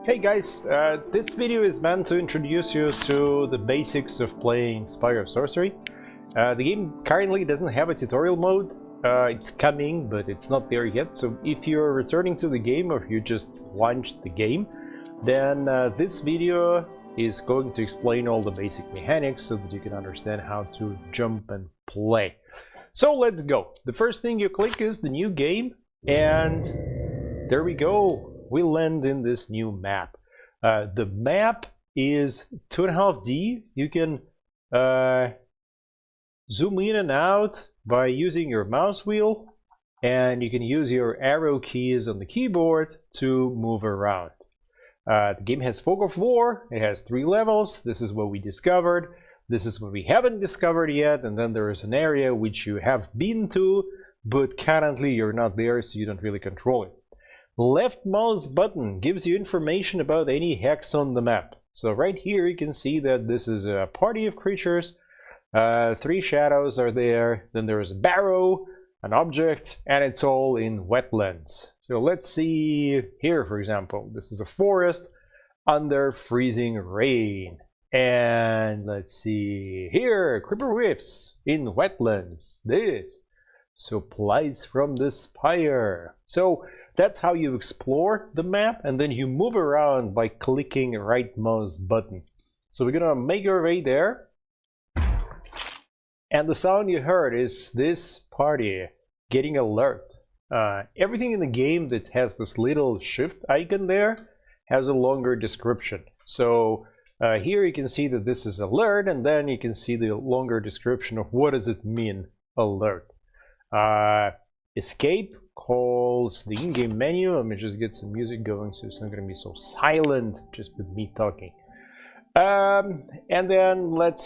Hey guys, this video is meant to introduce you to the basics of playing Spire of Sorcery. The game currently doesn't have a tutorial mode. It's coming, but it's not there yet. So if you're returning to the game or if you just launched the game, then this video is going to explain all the basic mechanics so that you can understand how to jump and play. So let's go. The first thing you click is the new game, and there we go. We land in this new map. The map is 2.5D. You can zoom in and out by using your mouse wheel, and you can use your arrow keys on the keyboard to move around. The game has Fog of War. It has 3 levels. This is what we discovered. This is what we haven't discovered yet, and then there is an area which you have been to, but currently you're not there, so you don't really control it. Left mouse button gives you information about any hex on the map. So right here you can see that this is a party of creatures. 3 shadows are there. Then there is a barrow, an object, and it's all in wetlands. So let's see here, for example. This is a forest under freezing rain. And let's see here, creeper whiffs in wetlands. This supplies from the spire. So that's how you explore the map, and then you move around by clicking right mouse button. So we're gonna make our way there, and the sound you heard is this party getting alert. Everything in the game that has this little shift icon there has a longer description. So here you can see that this is alert, and then you can see the longer description of what does it mean, alert. Escape calls the in-game menu. Let me just get some music going so it's not going to be so silent just with me talking. And then let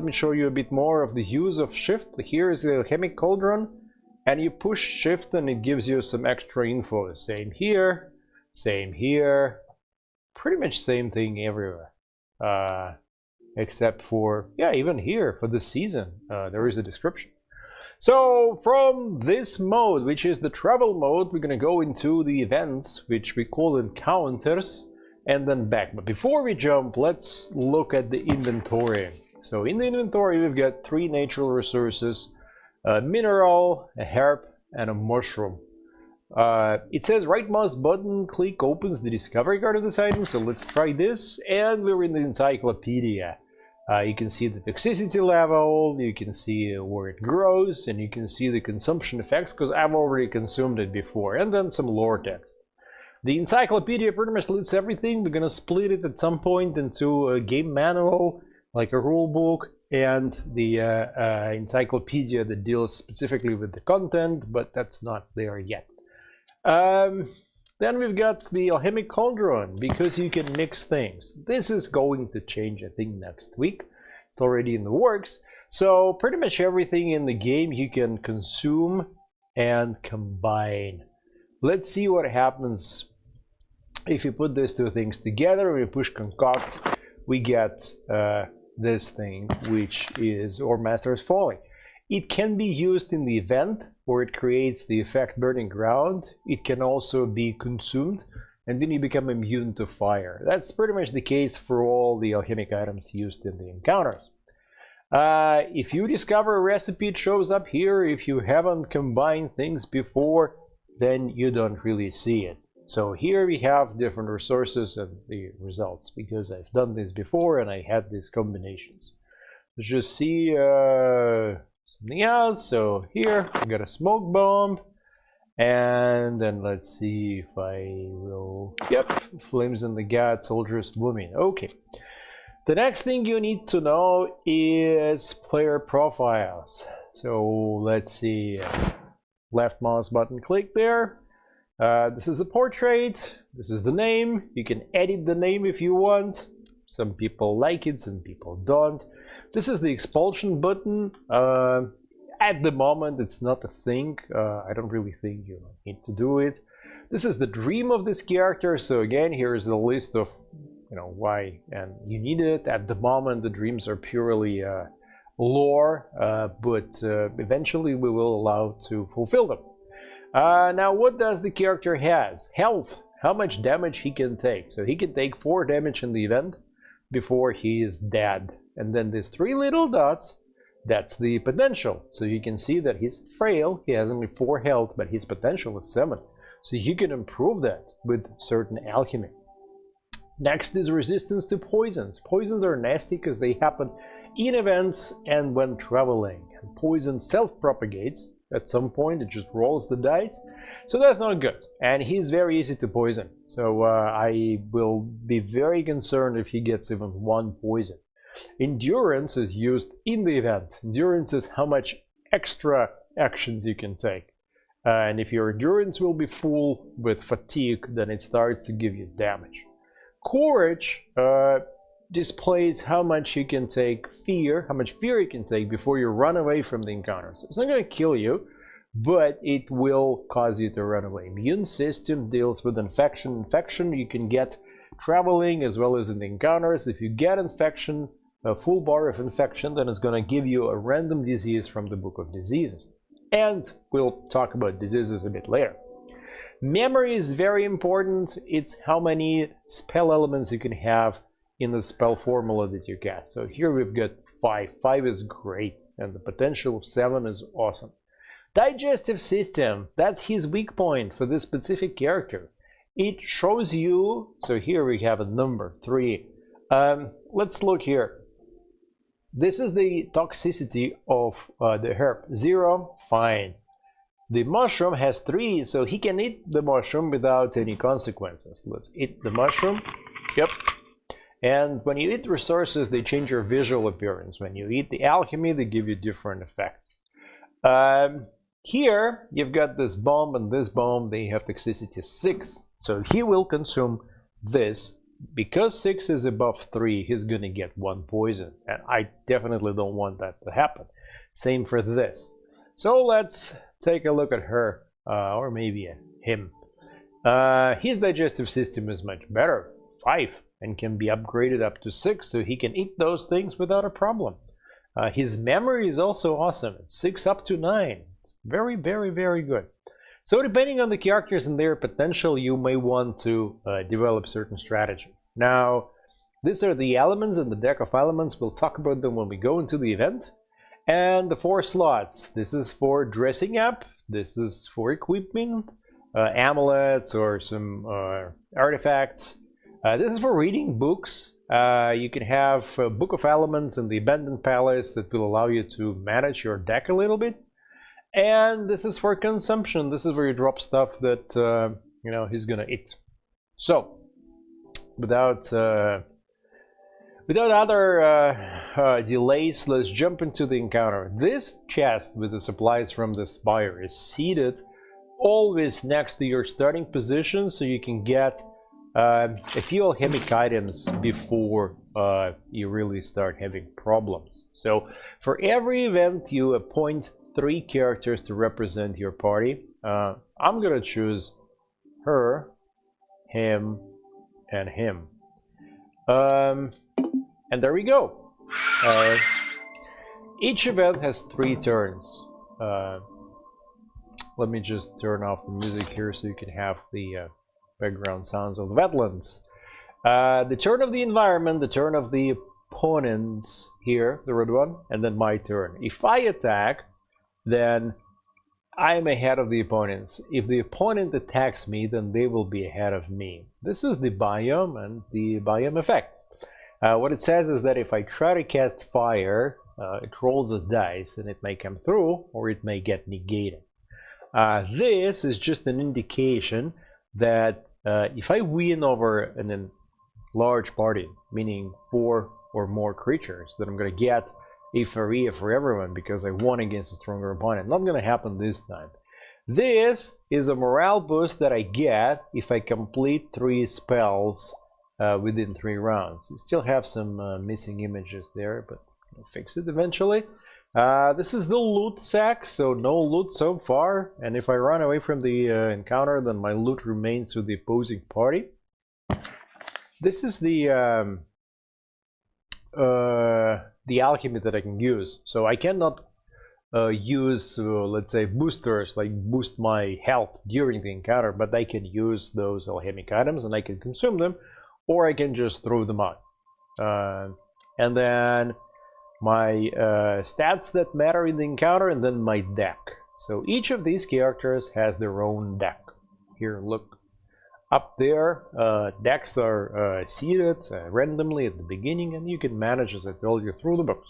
me show you a bit more of the use of shift. Here is the alchemy cauldron, and you push shift and it gives you some extra info. Same here, pretty much same thing everywhere, except for, yeah, even here for the season there is a description. So from this mode, which is the travel mode, we're gonna go into the events, which we call encounters, and then back. But before we jump, let's look at the inventory. So in the inventory, we've got 3 natural resources: a mineral, a herb, and a mushroom. It says right mouse button click opens the discovery card of this item, so let's try this, and we're in the Encyclopaedia. You can see the toxicity level, you can see where it grows, and you can see the consumption effects, because I've already consumed it before, and then some lore text. The Encyclopedia pretty much lists everything. We're gonna split it at some point into a game manual, like a rule book, and the Encyclopedia that deals specifically with the content, but that's not there yet. Then we've got the alchemic cauldron, because you can mix things. This is going to change, I think, next week. It's already in the works. So pretty much everything in the game you can consume and combine. Let's see what happens if you put these 2 things together. We push concoct, we get this thing, which is Or Master's Folly. It can be used in the event, where it creates the effect burning ground. It can also be consumed, and then you become immune to fire. That's pretty much the case for all the alchemic items used in the encounters. If you discover a recipe, it shows up here. If you haven't combined things before, then you don't really see it. So here we have different resources and the results, because I've done this before and I had these combinations. Let's just see something else. So here I got a smoke bomb, and then let's see if I will, yep, flames in the gut, soldiers booming. Okay, the next thing you need to know is player profiles. So let's see, left mouse button click there. This is the portrait, this is the name. You can edit the name if you want. Some people like it, some people don't. This is the expulsion button. At the moment, it's not a thing. I don't really think you need to do it. This is the dream of this character. So again, here is the list of, why and you need it. At the moment, the dreams are purely lore, but eventually we will allow to fulfill them. Now, what does the character has? Health. how much damage he can take. So he can take 4 damage in the event before he is dead. And then these 3 little dots, that's the potential. So you can see that he's frail, he has only 4 health, but his potential is 7. So you can improve that with certain alchemy. Next is resistance to poisons. Poisons are nasty because they happen in events and when traveling. And poison self-propagates. At some point it just rolls the dice. So that's not good. And he's very easy to poison. So I will be very concerned if he gets even 1 poison. Endurance is used in the event. Endurance is how much extra actions you can take. And if your endurance will be full with fatigue, then it starts to give you damage. Courage displays how much you can take fear, how much fear you can take before you run away from the encounter. So it's not going to kill you, but it will cause you to run away. Immune system deals with infection. Infection you can get traveling as well as in the encounters. If you get infection, a full bar of infection, then it's going to give you a random disease from the Book of Diseases. And we'll talk about diseases a bit later. Memory is very important. It's how many spell elements you can have in the spell formula that you cast. So here we've got 5. 5 is great, and the potential of 7 is awesome. Digestive system, that's his weak point for this specific character. It shows you, so here we have a number 3. Let's look here. This is the toxicity of the herb. 0, fine. The mushroom has 3, so he can eat the mushroom without any consequences. Let's eat the mushroom. Yep. And when you eat resources, they change your visual appearance. When you eat the alchemy, they give you different effects. Here, you've got this bomb and this bomb. They have toxicity 6. So he will consume this. Because 6 is above 3, he's going to get 1 poison. And I definitely don't want that to happen. Same for this. So let's take a look at her, or maybe him. His digestive system is much better, 5, and can be upgraded up to 6, so he can eat those things without a problem. His memory is also awesome. It's 6 up to 9. It's very, very, very good. So depending on the characters and their potential, you may want to develop certain strategy. Now, these are the elements in the deck of elements. We'll talk about them when we go into the event. And the 4 slots. This is for dressing up. This is for equipment, amulets or some artifacts. This is for reading books. You can have a Book of Elements in the Abandoned Palace that will allow you to manage your deck a little bit. And this is for consumption. This is where you drop stuff that he's gonna eat. So, without other delays, let's jump into the encounter. This chest with the supplies from the Spire is seated always next to your starting position, so you can get a few alchemic items before you really start having problems. So, for every event, you appoint 3 characters to represent your party. I'm gonna choose her, him, and him. And there we go. Each event has 3 turns. Let me just turn off the music here so you can have the background sounds of the wetlands. The turn of the environment, the turn of the opponents here, the red one, and then my turn. If I attack, then I'm ahead of the opponents. If the opponent attacks me, then they will be ahead of me. This is the biome and the biome effect. What it says is that if I try to cast fire, it rolls a dice and it may come through or it may get negated. This is just an indication that if I win over a large party, meaning 4 or more creatures, that I'm going to get Euphoria for everyone because I won against a stronger opponent. Not going to happen this time. This is a morale boost that I get if I complete 3 spells within 3 rounds. You still have some missing images there, but I'll fix it eventually. This is the loot sack, so no loot so far. And if I run away from the encounter, then my loot remains with the opposing party. This is the alchemy that I can use. So I cannot use, let's say, boosters, like boost my health during the encounter, but I can use those alchemic items and I can consume them, or I can just throw them out. And then my stats that matter in the encounter, and then my deck. So each of these characters has their own deck. Here, look. Up there, decks are seeded randomly at the beginning, and you can manage, as I told you, through the books.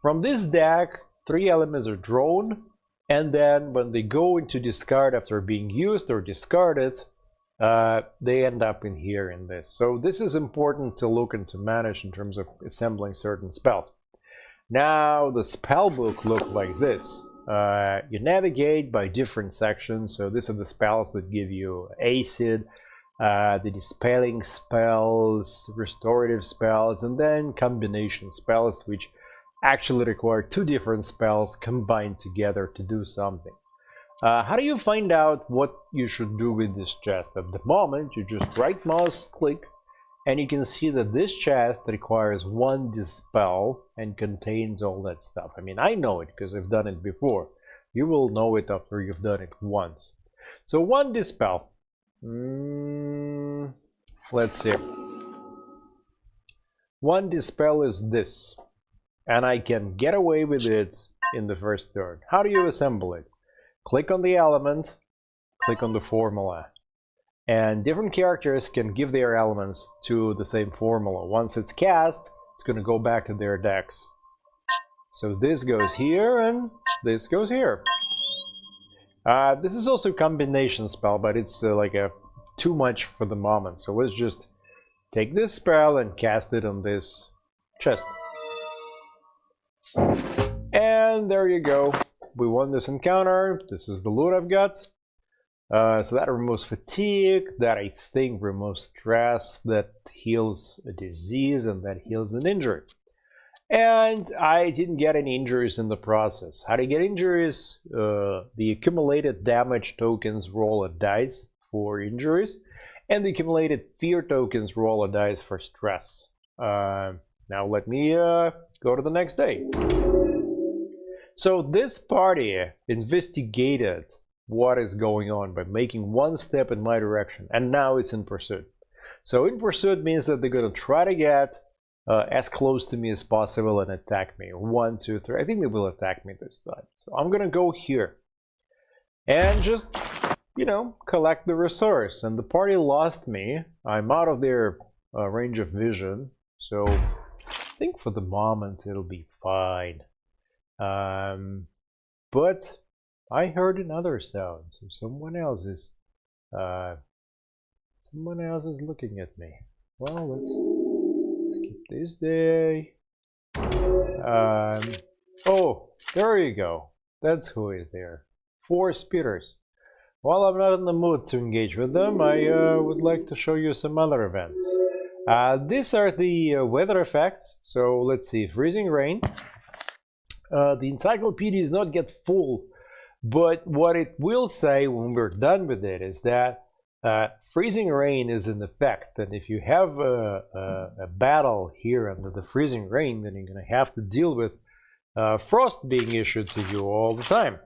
From this deck, 3 elements are drawn, and then when they go into discard after being used or discarded, they end up in here in this. So this is important to look and to manage in terms of assembling certain spells. Now the spell book looks like this. You navigate by different sections. So these are the spells that give you acid, the dispelling spells, restorative spells, and then combination spells, which actually require 2 different spells combined together to do something. How do you find out what you should do with this chest? At the moment, you just right mouse click, and you can see that this chest requires 1 dispel and contains all that stuff. I mean, I know it because I've done it before. You will know it after you've done it once. So 1 dispel. Let's see. 1 dispel is this. And I can get away with it in the first turn. How do you assemble it? Click on the element, click on the formula. And different characters can give their elements to the same formula. Once it's cast, it's going to go back to their decks. So this goes here and this goes here. This is also a combination spell, but it's like too much for the moment. So let's just take this spell and cast it on this chest. And there you go. We won this encounter. This is the loot I've got. So that removes fatigue, that I think removes stress, that heals a disease, and that heals an injury. And I didn't get any injuries in the process. How to get injuries? The accumulated damage tokens roll a dice for injuries, and the accumulated fear tokens roll a dice for stress. Now let me go to the next day. So this party investigated what is going on by making 1 step in my direction, and now it's in pursuit. So in pursuit means that they're going to try to get as close to me as possible and attack me. 1, 2, 3. I think they will attack me this time. So I'm going to go here and just, you know, collect the resource. And the party lost me. I'm out of their range of vision. So I think for the moment it'll be fine. But I heard another sound, so someone else is looking at me. Well, let's skip this day. Oh, there you go. That's who is there. 4 speeders. While I'm not in the mood to engage with them, I would like to show you some other events. These are the weather effects. So let's see, freezing rain. The encyclopedia is not yet full, but what it will say when we're done with it is that freezing rain is in effect, and if you have a battle here under the freezing rain, then you're going to have to deal with frost being issued to you all the time.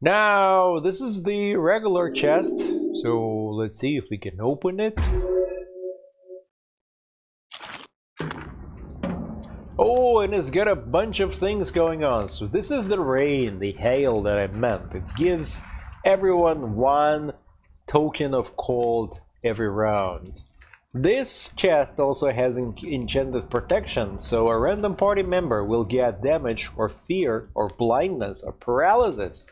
Now, this is the regular chest, so let's see if we can open it. Oh, and it's got a bunch of things going on. So this is the rain, the hail that I meant. It gives everyone 1 token of cold every round. This chest also has enchanted protection, so a random party member will get damage or fear or blindness or paralysis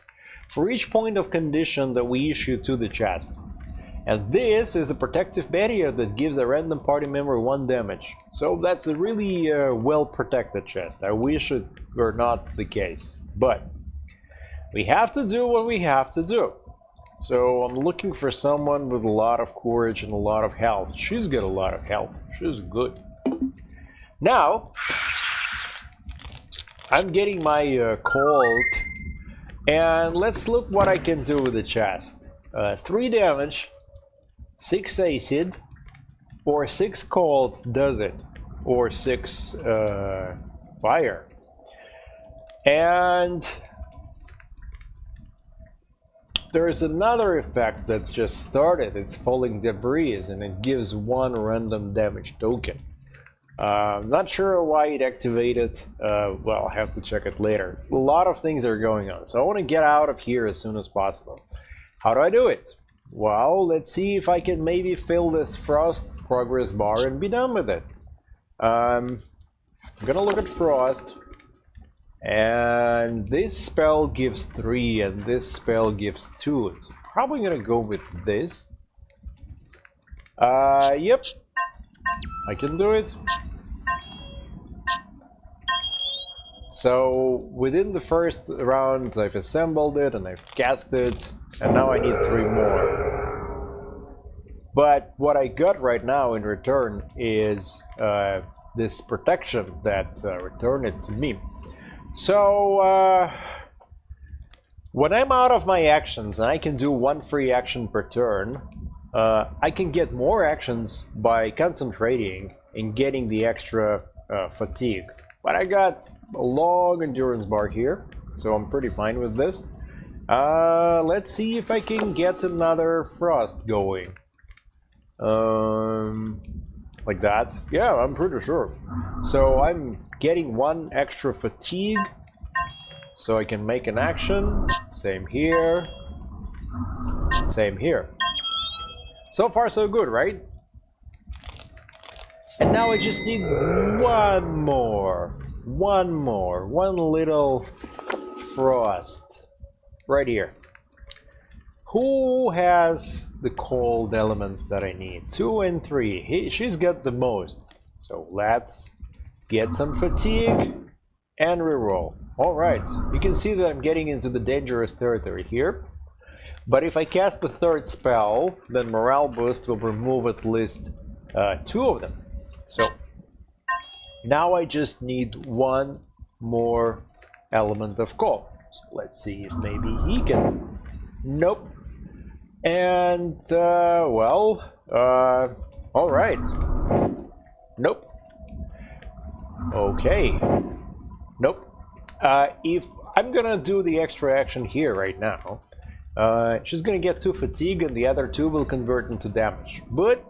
for each point of condition that we issue to the chest. And this is a protective barrier that gives a random party member 1 damage. So that's a really well protected chest. I wish it were not the case. But we have to do what we have to do. So I'm looking for someone with a lot of courage and a lot of health. She's got a lot of health. She's good. Now, I'm getting my cold. And let's look what I can do with the chest. 3 damage. 6 acid, or 6 cold does it, or 6 fire. And there's another effect that's just started. It's falling debris, and it gives 1 random damage token. Not sure why it activated. Well, I'll have to check it later. A lot of things are going on, so I want to get out of here as soon as possible. How do I do it? Well, let's see if I can maybe fill this frost progress bar and be done with it. I'm gonna look at frost, and this spell gives 3 and this spell gives 2. So probably gonna go with this. Yep, I can do it. So within the first round I've assembled it and I've cast it, and now I need 3 more. But what I got right now in return is this protection that returned it to me. So when I'm out of my actions and I can do 1 free action per turn, I can get more actions by concentrating and getting the extra fatigue. But I got a long endurance bar here, so I'm pretty fine with this. Let's see if I can get another frost going. Like that. Yeah, I'm pretty sure. So I'm getting 1 extra fatigue, so I can make an action. Same here. Same here. So far so good, right? And now I just need 1 more. 1 little frost. Right here. Who has the cold elements that I need? 2 and 3. She's got the most. So let's get some fatigue and reroll. Alright, you can see that I'm getting into the dangerous territory here. But if I cast the 3rd spell, then morale boost will remove at least 2 of them. So now I just need 1 more element of cold. So let's see if maybe he can. Nope. And well, all right. Nope. Okay. Nope. If I'm gonna do the extra action here right now, she's gonna get 2 fatigue and the other 2 will convert into damage. But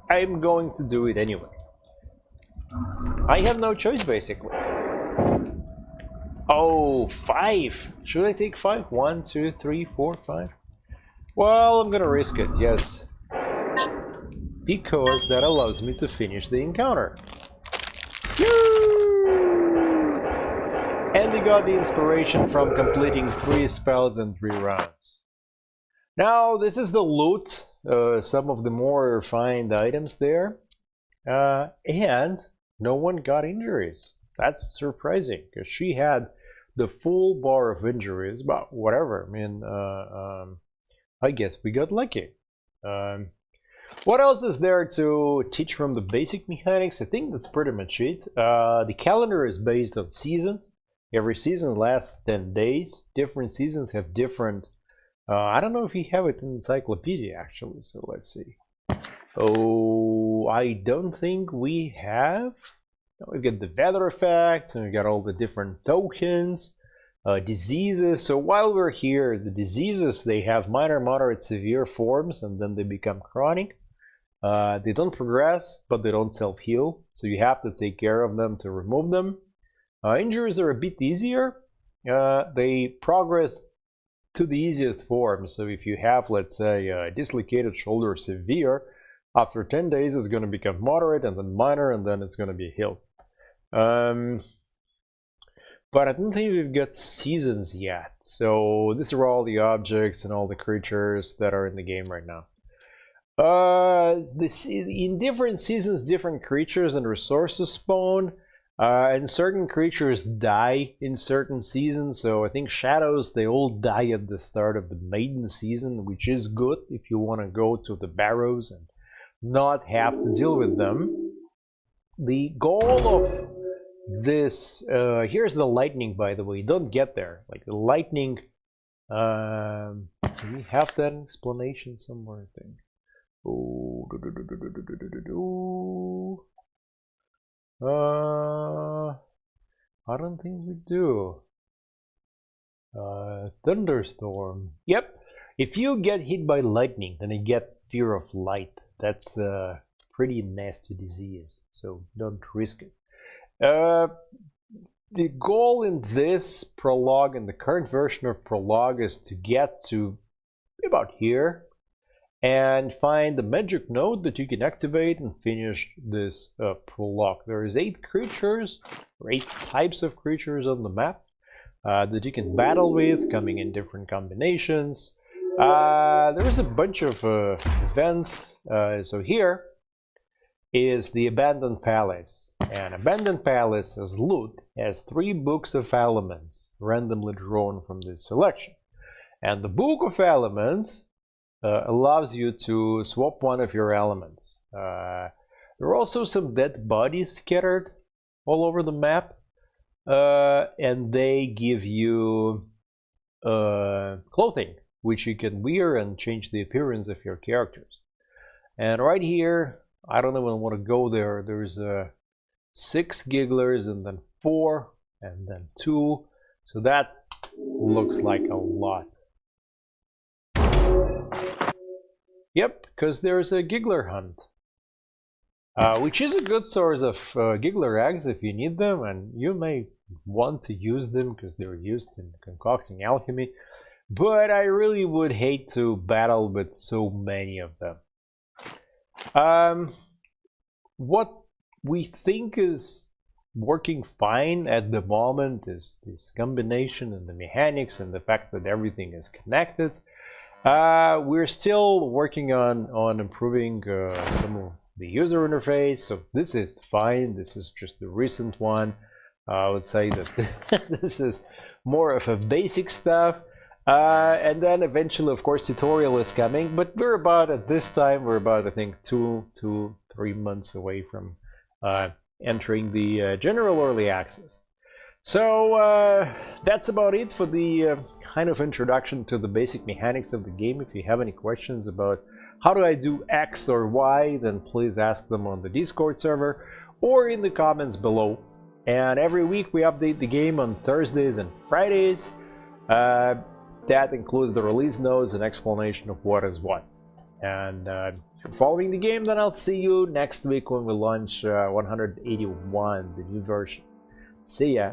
I'm going to do it anyway. I have no choice, basically. Oh, 5! Should I take 5? 1, 2, 3, 4, 5? Well, I'm gonna risk it, yes. Because that allows me to finish the encounter. And we got the inspiration from completing 3 spells in 3 rounds. Now, this is the loot, some of the more refined items there. And no one got injuries. That's surprising, because she had the full bar of injuries, but whatever. I mean, I guess we got lucky. What else is there to teach from the basic mechanics? I think that's pretty much it. The calendar is based on seasons. Every season lasts 10 days. Different seasons have different... I don't know if we have it in Encyclopaedia, actually, so let's see. Oh, I don't think we have. We've got the weather effects, and we've got all the different tokens, diseases. So while we're here, the diseases, they have minor, moderate, severe forms, and then they become chronic. They don't progress, but they don't self-heal, so you have to take care of them to remove them. Injuries are a bit easier. They progress to the easiest form. So if you have, let's say, a dislocated shoulder severe, after 10 days it's going to become moderate, and then minor, and then it's going to be healed. But I don't think we've got seasons yet. So these are all the objects and all the creatures that are in the game right now. In different seasons, different creatures and resources spawn. And certain creatures die in certain seasons, so I think shadows, they all die at the start of the maiden season, which is good if you want to go to the barrows and not have to deal with them. The goal of this, here's the lightning, by the way, don't get there. Like the lightning, do we have that explanation somewhere, I think? Oh, I don't think we do. Thunderstorm. Yep. If you get hit by lightning, then you get fear of light. That's a pretty nasty disease, so don't risk it. The goal in this prologue, in the current version of prologue, is to get to about here and find the magic node that you can activate and finish this prologue. There is 8 creatures, or 8 types of creatures on the map that you can battle with, coming in different combinations. There is a bunch of events. So here is the Abandoned Palace. And Abandoned Palace as loot has 3 books of elements randomly drawn from this selection. And the Book of Elements allows you to swap one of your elements. There are also some dead bodies scattered all over the map, and they give you clothing, which you can wear and change the appearance of your characters. And right here, I don't even want to go there. There's 6 gigglers, and then 4, and then 2. So that looks like a lot. Yep, because there's a giggler hunt, which is a good source of giggler eggs if you need them, and you may want to use them because they're used in concocting alchemy. But I really would hate to battle with so many of them. What we think is working fine at the moment is this combination and the mechanics and the fact that everything is connected. We're still working on improving some of the user interface, so this is fine. This is just the recent one. I would say that this is more of a basic stuff. And then eventually, of course, tutorial is coming, but we're about, at this time, we're about, I think, 3 months away from entering the general early access. So that's about it for the kind of introduction to the basic mechanics of the game. If you have any questions about how do I do X or Y, then please ask them on the Discord server or in the comments below. And every week we update the game on Thursdays and Fridays. That includes the release notes and explanation of what is what. And if you're following the game, then I'll see you next week when we launch 181, the new version. See ya!